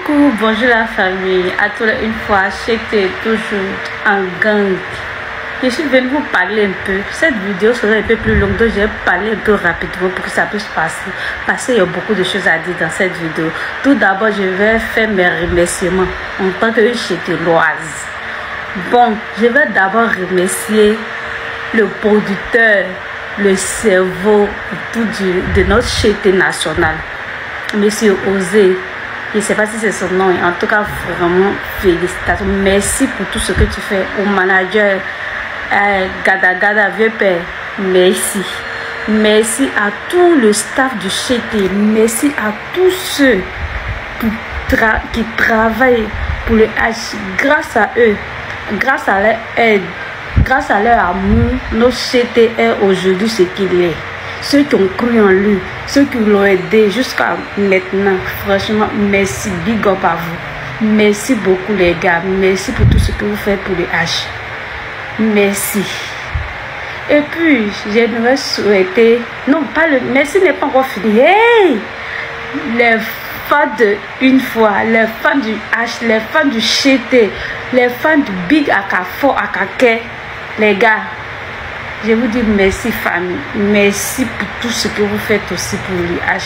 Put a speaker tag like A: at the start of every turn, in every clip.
A: Coucou, bonjour la famille. À toi une fois, j'étais toujours en gang. Je suis venue vous parler un peu. Cette vidéo sera un peu plus longue, donc je vais parler un peu rapidement pour que ça puisse passer. Parce qu'il y a beaucoup de choses à dire dans cette vidéo. Tout d'abord, je vais faire mes remerciements en tant que chételoise. Bon, je vais d'abord remercier le producteur, le cerveau de notre chété national, Monsieur Osé. Je ne sais pas si c'est son nom. En tout cas, vraiment, félicitations. Merci pour tout ce que tu fais. Au manager, Gada, vieux père, merci. Merci à tout le staff du chété. Merci à tous ceux qui travaillent pour le H. Grâce à eux, grâce à leur aide, grâce à leur amour, notre chété est aujourd'hui ce qu'il est. Ceux qui ont cru en lui, ceux qui l'ont aidé jusqu'à maintenant, franchement, merci, big up à vous. Merci beaucoup les gars, merci pour tout ce que vous faites pour les H. Merci. Et puis, j'aimerais souhaiter, non, pas le, merci n'est pas encore fini. Hey! Les fans de une fois, les fans du H, les fans du chété, les fans du Big Akafo Akake, les gars. Je vous dis merci famille, merci pour tout ce que vous faites aussi pour le H.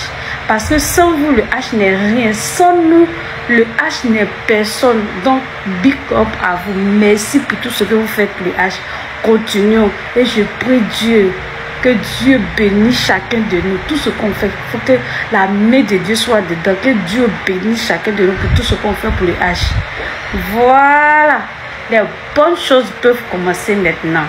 A: Parce que sans vous, le H n'est rien. Sans nous, le H n'est personne. Donc, big up à vous. Merci pour tout ce que vous faites pour le H. Continuons. Et je prie Dieu, que Dieu bénisse chacun de nous. Tout ce qu'on fait, il faut que la main de Dieu soit dedans. Que Dieu bénisse chacun de nous pour tout ce qu'on fait pour le H. Voilà. Les bonnes choses peuvent commencer maintenant.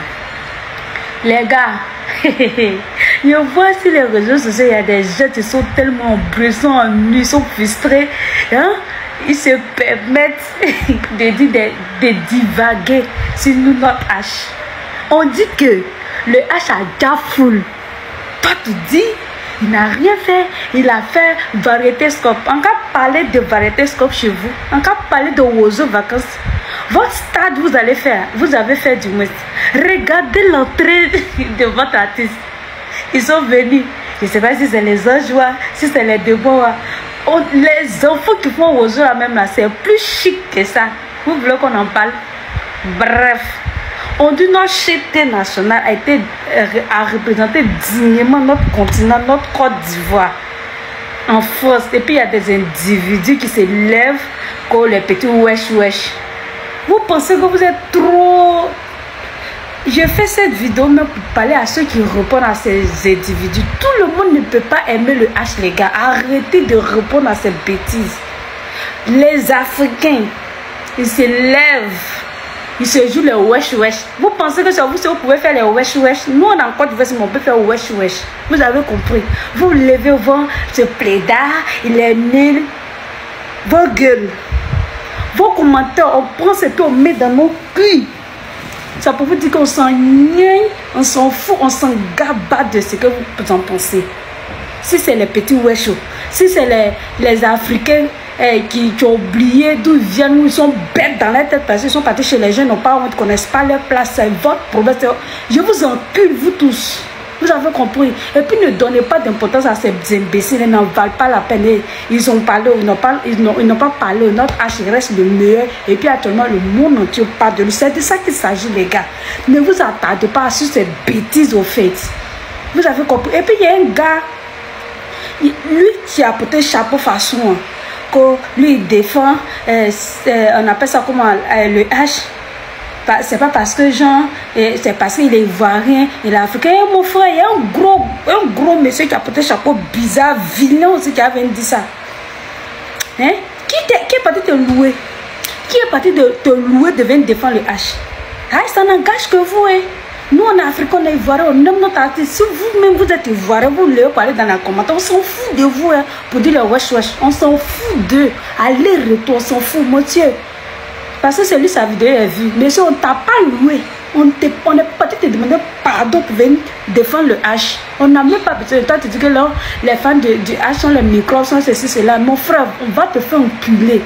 A: Les gars, je vois sur les réseaux sociaux, il y a des gens qui sont tellement brûlants, ils sont frustrés. Hein? Ils se permettent de divaguer sur nous, notre H. On dit que le H a déjà full. Toi, tu dis, il n'a rien fait. Il a fait variété scope. On va parler de variété scope chez vous. On va parler de Ozo vacances. Votre stade, vous allez faire, vous avez fait du moins. Regardez l'entrée de votre artiste. Ils sont venus. Je ne sais pas si c'est les Anjois, si c'est les Debois. Les enfants qui font Ozo là même là, c'est plus chic que ça. Vous voulez qu'on en parle? Bref. On dit notre chété nationale a représenté dignement notre continent, notre Côte d'Ivoire en France. Et puis il y a des individus qui se lèvent comme les petits wesh wesh. Vous pensez que vous êtes trop... Je fais cette vidéo même pour parler à ceux qui répondent à ces individus. Tout le monde ne peut pas aimer le H, les gars. Arrêtez de répondre à ces bêtises. Les Africains, ils se lèvent. Ils se jouent les wesh wesh. Vous pensez que c'est vous, si vous pouvez faire les wesh wesh. Nous, on a encore du on peut faire wesh wesh. Vous avez compris. Vous levez au vent, ce plaidard, il est nul. Vos gueules. Vos commentaires, on prend ce qu'on met dans nos culs. Ça peut vous dire qu'on s'en niaille, on s'en fout, on s'en gaba de ce que vous en pensez. Si c'est les petits weshos, si c'est les Africains qui ont oublié d'où ils viennent, où ils sont bêtes dans la tête parce qu'ils sont partis chez les jeunes, nos parents ne connaissent pas leur place, c'est votre problème. Je vous encule, vous tous. Vous avez compris. Et puis ne donnez pas d'importance à ces imbéciles. Ils n'en valent pas la peine. Ils ont parlé, ils n'ont pas parlé. Notre H reste le meilleur. Et puis actuellement, le monde entier parle de nous. C'est de ça qu'il s'agit, les gars. Ne vous attardez pas sur ces bêtises au fait. Vous avez compris. Et puis il y a un gars, lui qui a porté chapeau façon, que lui il défend, on appelle ça comment, le H. C'est pas parce que genre, c'est parce qu'il est ivoirien, il est africain. Et mon frère, il y a un gros monsieur qui a porté un chapeau bizarre, vilain aussi, qui avait dit ça. Hein? Qui est parti te louer? Qui est parti te louer de venir défendre le H? Ah, ça n'engage que vous, hein? Nous, on est africains, on est ivoiriens, on aime notre artiste. Si vous-même vous êtes ivoirien, vous voulez parler dans les commentaires, on s'en fout de vous, hein, pour dire le wesh wesh. On s'en fout d'eux. Allez-retour, on s'en fout, monsieur. Parce que c'est lui, sa vidéo est vue. Mais si on ne t'a pas loué, on n'est pas te demander pardon pour venir défendre le H. On n'a même pas besoin de toi. Tu dis que là, les fans du H sont les microbes, sont ceci, cela. Mon frère, on va te faire enculer.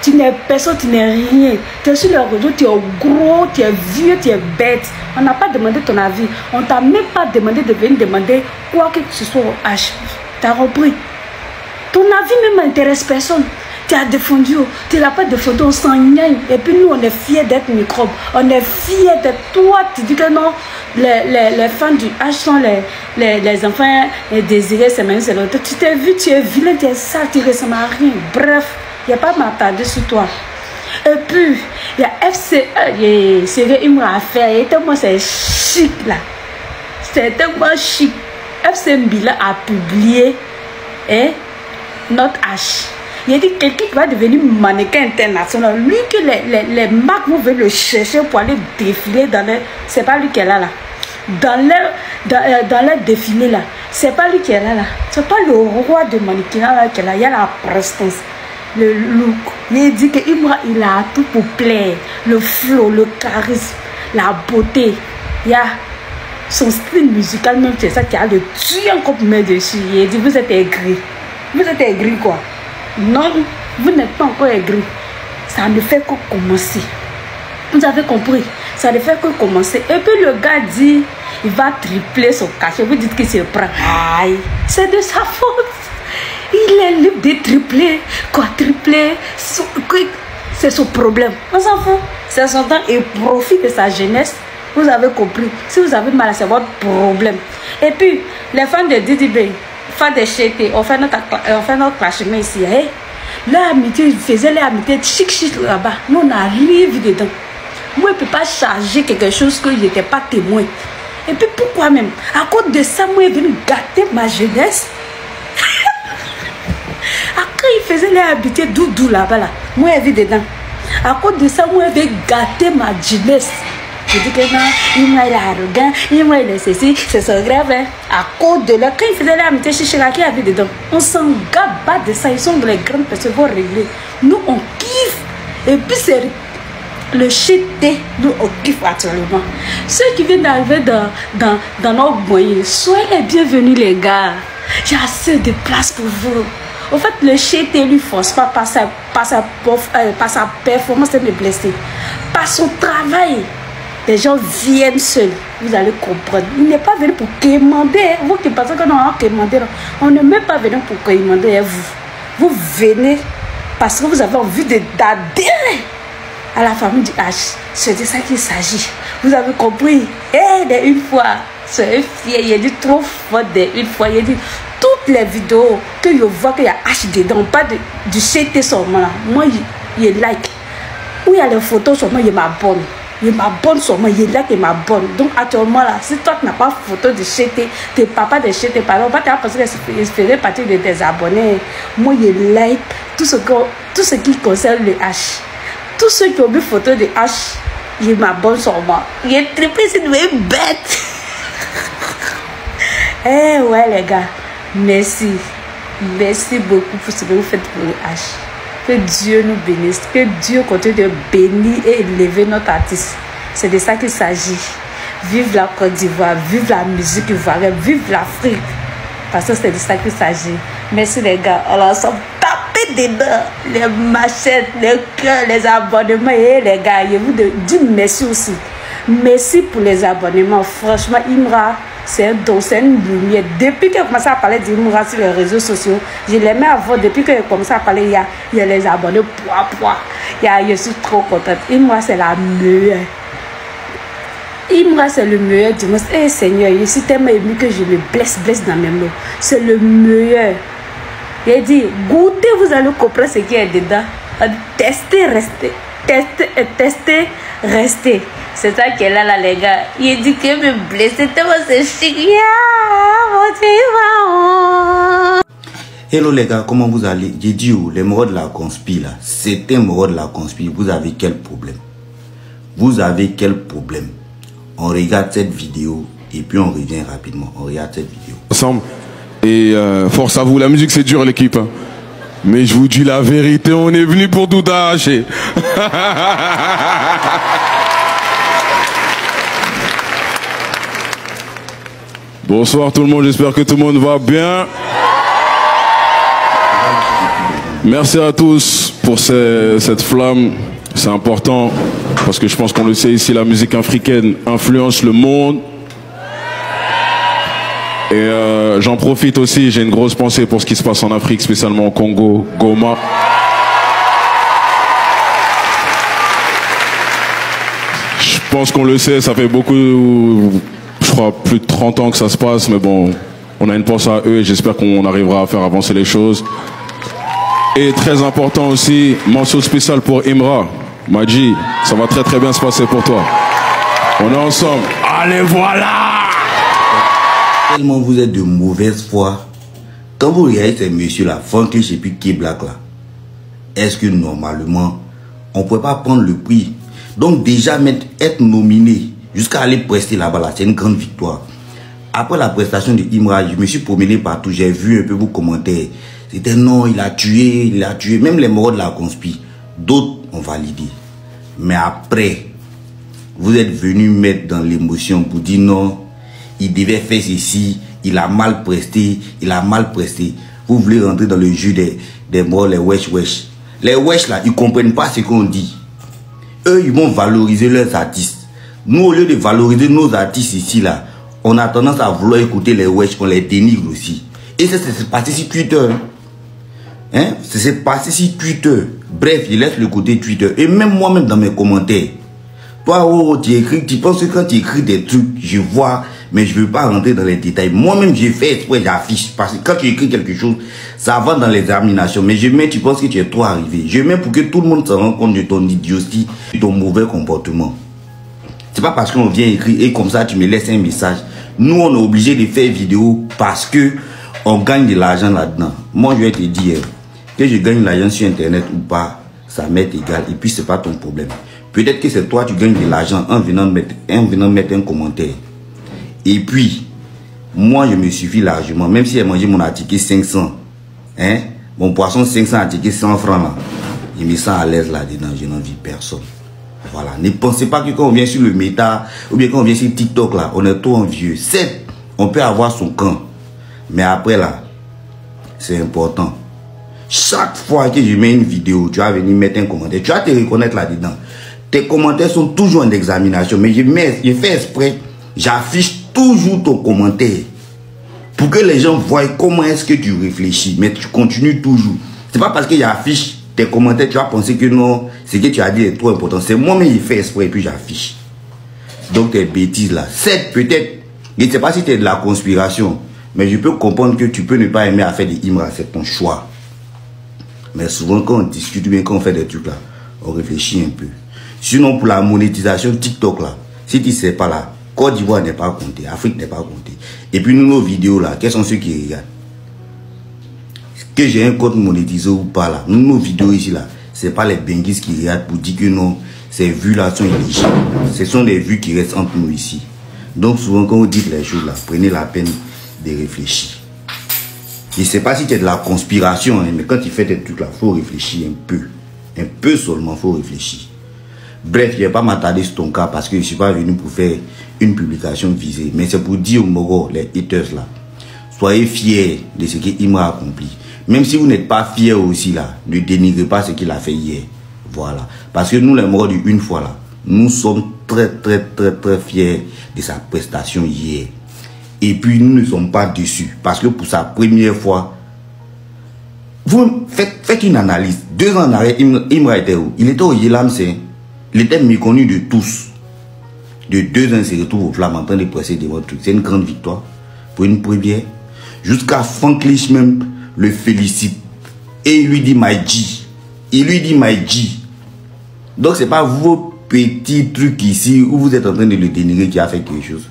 A: Tu n'es personne, tu n'es rien. Tu es sur le réseau, tu es gros, tu es vieux, tu es bête. On n'a pas demandé ton avis. On ne t'a même pas demandé de venir demander quoi que ce soit au H. Tu as compris? Ton avis même n'intéresse personne. Tu as défendu, tu l'as pas défendu, on s'ennuie. Et puis nous, on est fiers d'être microbes. On est fiers d'être toi. Tu dis que non, les fans du H sont les enfants désirés, c'est même c'est l'autre. Tu t'es vu, tu es vilain, tu es sale, tu ressembles à rien. Bref, il n'y a pas à m'attarder sur toi. Et puis, il y a FCE, c'est Imra à faire. Et tellement c'est chic là. C'est tellement chic. FC Mbila a publié notre H. Il a dit quelqu'un qui va devenir mannequin international. Lui que les marques vont venir le chercher pour aller défiler dans les... C'est pas lui qui est là. Dans les défilés là. C'est pas lui qui est là. C'est pas le roi de mannequinat là qui est là. Il y a la prestance. Le look. Il dit qu'il a tout pour plaire. Le flow, le charisme, la beauté. Il y a son style musical même, c'est ça qui a le tué encore pour mettre dessus. Il dit vous êtes aigri. Vous êtes aigri quoi? Non, vous n'êtes pas encore aigri. Ça ne fait que commencer. Vous avez compris? Ça ne fait que commencer. Et puis le gars dit il va tripler son cachet. Vous dites qu'il se prend. Aïe, c'est de sa faute. Il est libre de tripler, quadrupler. C'est son problème. On s'en fout. C'est son temps et profite de sa jeunesse. Vous avez compris. Si vous avez mal, c'est votre problème. Et puis, les fans de Didi B, fans de Chété, on fait notre clashement ici. Hein? L'amitié, ils faisaient l'amitié chic là-bas. Nous, on arrive dedans. Moi, je ne peux pas charger quelque chose que je n'étais pas témoin. Et puis, pourquoi même? À cause de ça, moi, je venu gâter ma jeunesse. Quand ils faisaient l'amitié doudou là-bas, là, moi, je vis dedans. À cause de ça, moi, je vais gâter ma jeunesse. Je dis que non, il est arrogant, il est ceci, c'est son grave. Hein. À cause de là, quand ils faisaient l'amitié chez la qui avait dedans, on s'en gabat de ça. Ils sont les grandes personnes vont régler. Nous, on kiffe. Et puis, c'est le chété, nous, on kiffe actuellement. Ceux qui viennent d'arriver dans nos moyens, soyez les bienvenus, les gars. J'ai assez de place pour vous. En fait, le chété ne lui force pas par sa performance de me blesser. Par son travail. Les gens viennent seuls, vous allez comprendre. Il n'est pas venu pour quémander. Vous qui pensez qu'on a quémandé, on n'est même pas venu pour quémander. Vous venez parce que vous avez envie d'adhérer à la famille du H. C'est de ça qu'il s'agit. Vous avez compris? Et une fois, c'est fier, il a dit trop fort une fois. Il a dit toutes les vidéos que je vois qu'il y a H dedans, pas du CT seulement là. Moi, il like. Où il y a les photos seulement, il m'abonne. Il m'abonne sur moi, il est là qui m'abonne. Donc actuellement là, si toi tu n'as pas photo de chété, tes papas de chété, par exemple, parce qu'il faisait partie de tes abonnés. Moi, il like tout ce qui concerne le H. Tous ceux qui ont vu photo de H, il m'abonne sur moi. Il est triplé, c'est une bête. Eh ouais les gars, merci. Merci beaucoup pour ce que vous faites pour le H. Que Dieu nous bénisse, que Dieu continue de bénir et élever notre artiste. C'est de ça qu'il s'agit. Vive la Côte d'Ivoire, vive la musique ivoirienne, vive l'Afrique. Parce que c'est de ça qu'il s'agit. Merci les gars. Alors, on s'en tape dedans. Les machettes, les cœurs, les abonnements. Et les gars, je vous dis merci aussi. Merci pour les abonnements. Franchement, Imra, c'est un don, c'est une lumière. Depuis que j'ai commencé à parler d'Imra sur les réseaux sociaux, je l'aimais avant. Depuis que j'ai commencé à parler, il y a les abonnés. Je suis trop contente. Imra, c'est la meilleure. Imra, c'est le meilleur du monde. Eh Seigneur, je suis tellement ému que je le blesse dans mes mots. C'est le meilleur. Il dit, goûtez, vous allez comprendre ce qui est dedans. Testez, restez. Testez, restez. C'est ça qui est là, les gars. Il dit que me blesser tellement c'est chic.
B: Hello les gars, comment vous allez? J'ai dit où les morts de la conspi là. C'était mort de la conspi. Vous avez quel problème? Vous avez quel problème? On regarde cette vidéo et puis on revient rapidement. On regarde cette vidéo.
C: Ensemble. Et force à vous, la musique c'est dur l'équipe. Hein. Mais je vous dis la vérité, on est venu pour tout arracher. Bonsoir tout le monde, j'espère que tout le monde va bien. Merci à tous pour cette flamme, c'est important parce que je pense qu'on le sait ici, la musique africaine influence le monde. Et j'en profite aussi, j'ai une grosse pensée pour ce qui se passe en Afrique, spécialement au Congo, Goma. pense qu'on le sait, ça fait beaucoup, je crois plus de 30 ans que ça se passe, mais bon, on a une pensée à eux et j'espère qu'on arrivera à faire avancer les choses. Et très important aussi, mention spéciale pour Imra. Madji, ça va très bien se passer pour toi. On est ensemble. Allez, voilà!
B: Tellement vous êtes de mauvaise foi. Quand vous regardez ces messieurs-là, Funklish et puis K-Black là, est-ce que normalement, on ne pourrait pas prendre le prix? Donc déjà, être nominé jusqu'à aller prester là-bas, là, c'est une grande victoire. Après la prestation de Imra, je me suis promené partout, j'ai vu un peu vos commentaires. C'était non, il a tué. Même les morts de la conspi, d'autres ont validé. Mais après, vous êtes venu mettre dans l'émotion pour dire non, il devait faire ceci, il a mal presté, Vous voulez rentrer dans le jeu des morts, les wesh. Les wesh là, ils ne comprennent pas ce qu'on dit. Eux, ils vont valoriser leurs artistes. Nous, au lieu de valoriser nos artistes ici là, on a tendance à vouloir écouter les wesh, on les dénigre aussi. Et ça, c'est passé sur Twitter. Hein? C'est passé sur Twitter. Bref, il laisse le côté Twitter. Et même moi-même dans mes commentaires. Toi, oh, tu écris, tu penses que quand tu écris des trucs, je vois, mais je ne veux pas rentrer dans les détails. Moi-même, j'ai fait exprès, j'affiche. Parce que quand tu écris quelque chose, ça va dans l'examination. Mais je mets, tu penses que tu es trop arrivé. Je mets pour que tout le monde se rende compte de ton idiotie, de ton mauvais comportement. C'est pas parce qu'on vient écrire et comme ça, tu me laisses un message. Nous, on est obligé de faire vidéo parce que on gagne de l'argent là-dedans. Moi, je vais te dire que je gagne de l'argent sur Internet ou pas, ça m'est égal. Et puis, c'est pas ton problème. Peut-être que c'est toi, tu gagnes de l'argent en venant mettre un commentaire. Et puis, moi, je me suffis largement. Même si j'ai mangé mon article 500, hein, mon poisson 500 article 100 francs là, je me sens à l'aise là-dedans. Je n'envie personne. Voilà. Ne pensez pas que quand on vient sur le méta, ou bien quand on vient sur TikTok là, on est trop envieux. Certes, on peut avoir son camp. Mais après là, c'est important. Chaque fois que je mets une vidéo, tu vas venir mettre un commentaire. Tu vas te reconnaître là-dedans. Tes commentaires sont toujours en examination. Mais je fais exprès, j'affiche toujours ton commentaire. Pour que les gens voient comment est-ce que tu réfléchis. Mais tu continues toujours. C'est pas parce que j'affiche tes commentaires, tu vas penser que non, ce que tu as dit est trop important. C'est moi-même qui fais exprès et puis j'affiche. Donc tes bêtises là. C'est peut-être, je ne sais pas si tu es de la conspiration. Mais je peux comprendre que tu peux ne pas aimer à faire des Imra, c'est ton choix. Mais souvent quand on discute, bien quand on fait des trucs là, on réfléchit un peu. Sinon pour la monétisation TikTok là, si tu ne sais pas là, Côte d'Ivoire n'est pas compté, Afrique n'est pas compté. Et puis nous, nos vidéos là, quels sont ceux qui regardent? Que j'ai un compte monétisé ou pas là, nous, nos vidéos ici là, c'est pas les benguis qui regardent pour dire que non, ces vues là sont illégibles. Ce sont des vues qui restent entre nous ici. Donc souvent quand vous dites les choses là, prenez la peine de réfléchir. Je ne sais pas si tu es de la conspiration, hein, mais quand tu fais des trucs là, il faut réfléchir un peu seulement, il faut réfléchir. Bref, je ne vais pas m'attarder sur ton cas parce que je ne suis pas venu pour faire une publication visée, mais c'est pour dire aux Mogos, les haters là, soyez fiers de ce qu'il m'a accompli. Même si vous n'êtes pas fiers aussi là, ne dénigrez pas ce qu'il a fait hier. Voilà. Parce que nous les Mogos d'une fois là, nous sommes très fiers de sa prestation hier. Et puis nous ne sommes pas déçus. Parce que pour sa première fois, vous faites une analyse. 2 ans en arrière, Imra était où? Il était au Yelamse. Il était méconnu de tous. De 2 ans, il se retrouve au Flamme en train de presser devant tout. C'est une grande victoire. Pour une première. Jusqu'à Funklish même le félicite. Et il lui dit Madji. Il lui dit Madji. Donc c'est pas vos petits trucs ici où vous êtes en train de le dénigrer qui a fait quelque chose.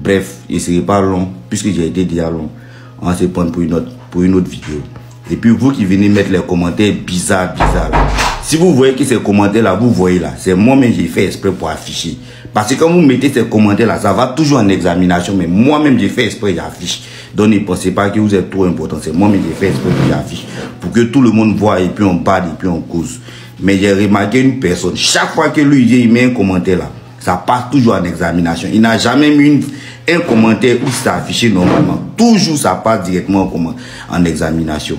B: Bref, il ne serait pas long, puisque j'ai été déjà long. On va se prendre pour une autre vidéo. Et puis vous qui venez mettre les commentaires bizarres. Si vous voyez que ces commentaires là, vous voyez là, c'est moi-même j'ai fait exprès pour afficher. Parce que quand vous mettez ces commentaires là, ça va toujours en examination, mais moi-même j'ai fait exprès, j'affiche. Donc ne pensez pas que vous êtes trop important, c'est moi-même j'ai fait exprès que j'affiche. Pour que tout le monde voit et puis on parle et puis on cause. Mais j'ai remarqué une personne, chaque fois que lui il met un commentaire là, ça passe toujours en examination. Il n'a jamais mis un commentaire où c'est affiché normalement. Toujours ça passe directement en examination.